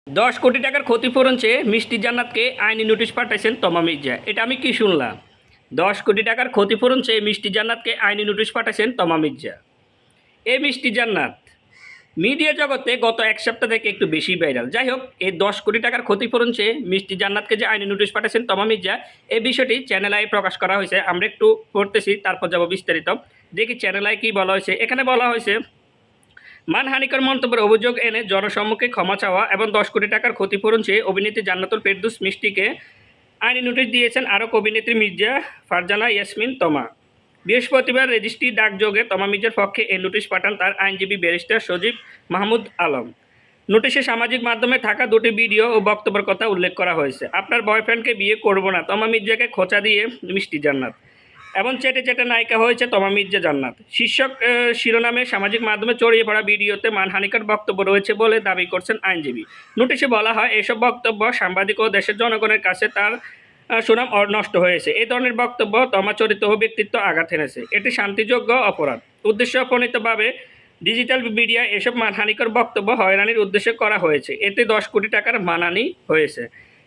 10 কোটি টাকার ক্ষতিপূরণ চেয়ে মিষ্টি জান্নাতকে আইনি নোটিশ পাঠাইছেন তমা মির্জা। এটা আমি কি শুনলাম? 10 কোটি টাকার ক্ষতিপূরণ চেয়ে মিষ্টি জান্নাতকে আইনি নোটিশ পাঠাইছেন তমা মির্জা। এই মিষ্টি জান্নাত মিডিয়া জগতে গত এক সপ্তাহ থেকে একটু বেশি ভাইরাল। যাই হোক, এই 10 কোটি টাকার ক্ষতিপূরণ চেয়ে মিষ্টি জান্নাতকে যে আইনি নোটিশ পাঠাইছেন তমা মির্জা, এই বিষয়টি চ্যানেল আই প্রকাশ করা হয়েছে। আমরা একটু পড়তেছি, তারপর যাব বিস্তারিত। দেখি চ্যানেল আই কী বলা হয়েছে। এখানে বলা হয়েছে, মানহানিকর মন্তব্যের অভিযোগ এনে জনসম্মুখে ক্ষমা চাওয়া এবং 10 কোটি টাকার ক্ষতিপূরণ চেয়ে অভিনেত্রী জান্নাতুল ফেরদৌস মিষ্টিকে আইনি নোটিশ দিয়েছেন আরক অভিনেত্রী মির্জা ফারজানা ইয়াসমিন তমা। বৃহস্পতিবার রেজিস্ট্রি ডাকযোগে তমা মির্জার পক্ষে এই নোটিশ পাঠান তার আইনজীবী ব্যারিস্টার সজীব মাহমুদ আলম। নোটিশে সামাজিক মাধ্যমে থাকা দুটি ভিডিও ও বক্তব্যের কথা উল্লেখ করা হয়েছে। আপনার বয়ফ্রেন্ডকে বিয়ে করব না, তমা মির্জাকে খোঁচা দিয়ে মিষ্টি জান্নাত। এবং চেটে চেটে নায়িকা হয়েছে তমা মির্জা জান্নাত। শীর্ষক শিরোনামে সামাজিক মাধ্যমে ছড়িয়ে পড়া ভিডিওতে মানহানিকর বক্তব্য রয়েছে বলে দাবি করছেন আইনজীবী। নোটিশে বলা হয়, এসব বক্তব্য সাংবাদিক ও দেশের জনগণের কাছে তার সুনাম নষ্ট হয়েছে। এই ধরনের বক্তব্য তমা চরিত্র ও ব্যক্তিত্ব আঘাত এনেছে। এটি শান্তিযোগ্য অপরাধ। উদ্দেশ্যপ্রণীতভাবে ডিজিটাল মিডিয়ায় এসব মানহানিকর বক্তব্য হয়রানির উদ্দেশ্যে করা হয়েছে। এতে 10 কোটি টাকার মানহানি হয়েছে।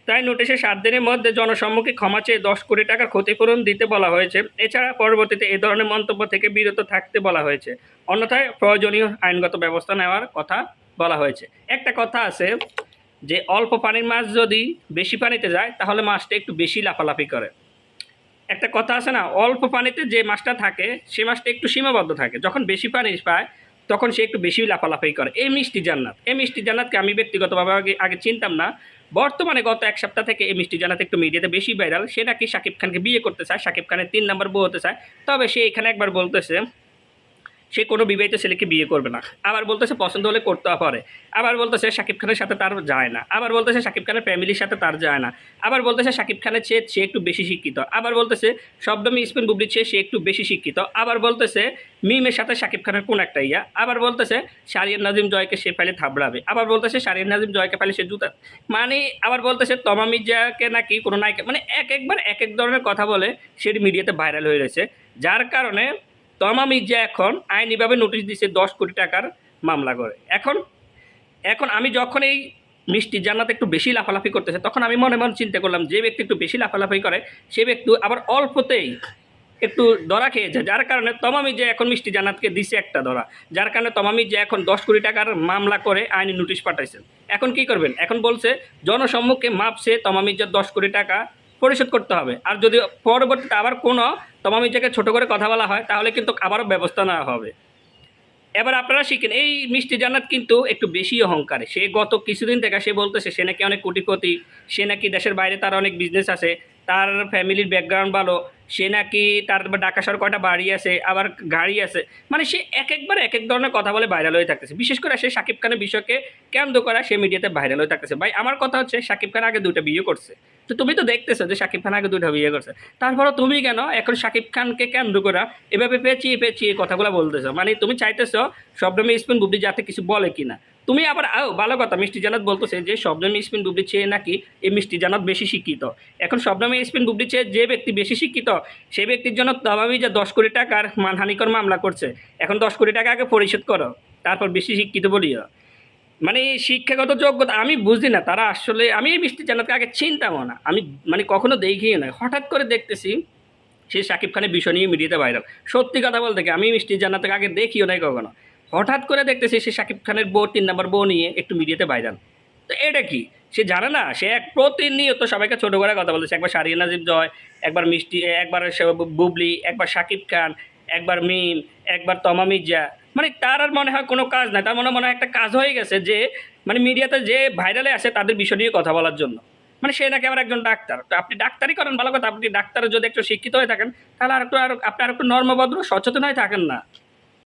তাই নোটিশে 7 দিনের মধ্যে জনসম্মুখে ক্ষমা চেয়ে 10 কোটি টাকার ক্ষতিপূরণ দিতে বলা হয়েছে। এছাড়া পরবর্তীতে এ ধরনের মন্তব্য থেকে বিরত থাকতে বলা হয়েছে। অন্যথায় প্রয়োজনীয় আইনগত ব্যবস্থা নেওয়ার কথা বলা হয়েছে। একটা কথা আছে যে, অল্প পানির মাছ যদি বেশি পানিতে যায় তাহলে মাছটা একটু বেশি লাফালাফি করে। একটা কথা আছে না, অল্প পানিতে যে মাছটা থাকে সে মাছটা একটু সীমাবদ্ধ থাকে, যখন বেশি পানি পায় তখন সে একটু বেশি লাফালাফি করে। এই মিষ্টি জান্নাতকে আমি ব্যক্তিগতভাবে আগে চিনতাম না। বর্তমানে গত এক সপ্তাহ থেকে এই মিষ্টি জান্নাত একটু মিডিয়াতে বেশি ভাইরাল। সে নাকি শাকিব খানকে বিয়ে করতে চায়, শাকিব খানের 3 নম্বর বউ হতে চায়। তবে সে এখানে একবার বলতেছে সে কোনো বিবাহিত ছেলেকে বিয়ে করবে না। আবার বলতেছে পছন্দ হলে করতে পারে। আবার বলতেছে শাকিব খানের সাথে তার যায় না। আবার বলতেছে শাকিব খানের ফ্যামিলির সাথে তার যায় না। আবার বলতেছে শাকিব খানের চেয়ে সে একটু বেশি শিক্ষিত। আবার বলতেছে শবনম ইসমিন বুবলির চেয়ে সে একটু বেশি শিক্ষিত। আবার বলতেছে মিমের সাথে শাকিব খানের কোন একটা ইয়া। আবার বলতেছে শারিয়ান নাজিম জয়কে সে পাইলে থাবড়াবে। আবার বলতেছে শারিয়ান নাজিম জয়কে পাইলে সে জুতা। মানে আবার বলতেছে তমা মির্জাকে নাকি কোনো নায়িকা, মানে একবার এক এক ধরনের কথা বলে সেটি মিডিয়াতে ভাইরাল হয়ে রয়েছে। যার কারণে তমা মির্জা এখন আইনিভাবে নোটিশ দিচ্ছে 10 কোটি টাকার মামলা করে। এখন আমি যখন এই মিষ্টি জান্নাত একটু বেশি লাফালাফি করতেছে, তখন আমি মনে মনে চিন্তা করলাম, যে ব্যক্তি একটু বেশি লাফালাফি করে সে ব্যক্তি আবার অল্পতেই একটু ধরা খেয়েছে। যার কারণে তমা মির্জা এখন মিষ্টি জান্নাতকে দিছে একটা ধরা। যার কারণে তমা মির্জা এখন 10 কোটি টাকার মামলা করে আইনি নোটিশ পাঠাইছেন। এখন কি করবেন? এখন বলছে জনসম্মুখে মাপছে তমা মির্জার 10 কোটি টাকা পরিশোধ করতে হবে। আর যদি পরবর্তীতে আবার কোনো তমা মির্জাকে ছোটো করে কথা বলা হয় তাহলে কিন্তু আবারও ব্যবস্থা নেওয়া হবে। এবার আপনারা শিখেন, এই মিষ্টি জান্নাত কিন্তু একটু বেশি অহংকারে। সে গত কিছুদিন থেকে সে বলতেছে সে নাকি অনেক কোটিপতি, সে নাকি দেশের বাইরে তার অনেক বিজনেস আছে, তার ফ্যামিলির ব্যাকগ্রাউন্ড ভালো, সে নাকি তার ঢাকা শহরে কয়টা বাড়ি আছে, আবার গাড়ি আছে। মানে সে একবার এক এক ধরনের কথা বলে ভাইরাল হয়ে থাকতেছে। বিশেষ করে সে শাকিব খানের বিষয়কে কেন্দ্র করা সে মিডিয়াতে ভাইরাল হয়ে থাকতেছে। ভাই আমার কথা হচ্ছে, শাকিব খান আগে 2টা বিয়ে করছে। তো তুমি তো দেখতেছো যে শাকিব খান আগে 2টা বিয়ে করছে। তারপরে তুমি কেন এখন শাকিব খানকে কেন্দ্র করা এভাবে পেঁচিয়ে পেঁচিয়ে কথাগুলো বলতেছো? মানে তুমি চাইতেছো শবনম ইসমিন বুবলি যাতে কিছু বলে কিনা। তুমি আবার ভালো কথা, মিষ্টি জান্নাত বলতেছে যে শবনম ইসমিন বুবলির চেয়ে নাকি এই মিষ্টি জান্নাত বেশি শিক্ষিত। এখন শবনম ইসমিন বুবলির চেয়ে যে ব্যক্তি বেশি শিক্ষিত সেই ব্যক্তির জন্য তমা মির্জা 10 কোটি টাকার মানহানিকর মামলা করছে। এখন 10 কোটি টাকা আগে পরিশোধ করো, তারপর বেশি শিক্ষিত বলিও। মানে শিক্ষাগত যোগ্যতা আমি বুঝি না তারা আসলে। আমি এই মিষ্টি জান্নাতকে আগে চিনতামও না, আমি মানে কখনো দেখিও না। হঠাৎ করে দেখতেছি সে শাকিব খানের বিষয় নিয়ে মিডিয়াতে ভাইরাল। সত্যি কথা বলতে কি, আমি মিষ্টি জান্নাতকে আগে দেখিও নাই কখনো। হঠাৎ করে দেখতেছি সে শাকিব খানের বউ 3 নম্বর বউ নিয়ে একটু মিডিয়াতে ভাইরাল। তো এটা কি সে জানে না? সে এক প্রতিনিয়ত সবাইকে ছোটো করে কথা বলতেছে। একবার শারিয়ান নাজিম জয়, একবার মিষ্টি, একবার বুবলি, একবার শাকিব খান, একবার মিম, একবার তমা মির্জা। মানে তার আর মনে হয় কোনো কাজ নাই। তার মনে হয় একটা কাজ হয়ে গেছে যে মানে মিডিয়াতে যে ভাইরালে আসে তাদের বিষয় নিয়ে কথা বলার জন্য। মানে সে নাকি আবার একজন ডাক্তার। তো আপনি ডাক্তারি করেন, ভালো কথা। আপনি ডাক্তারে যদি একটু শিক্ষিত হয়ে থাকেন তাহলে আপনি আর একটু নর্মভদ্র সচেতন হয়ে থাকেন না।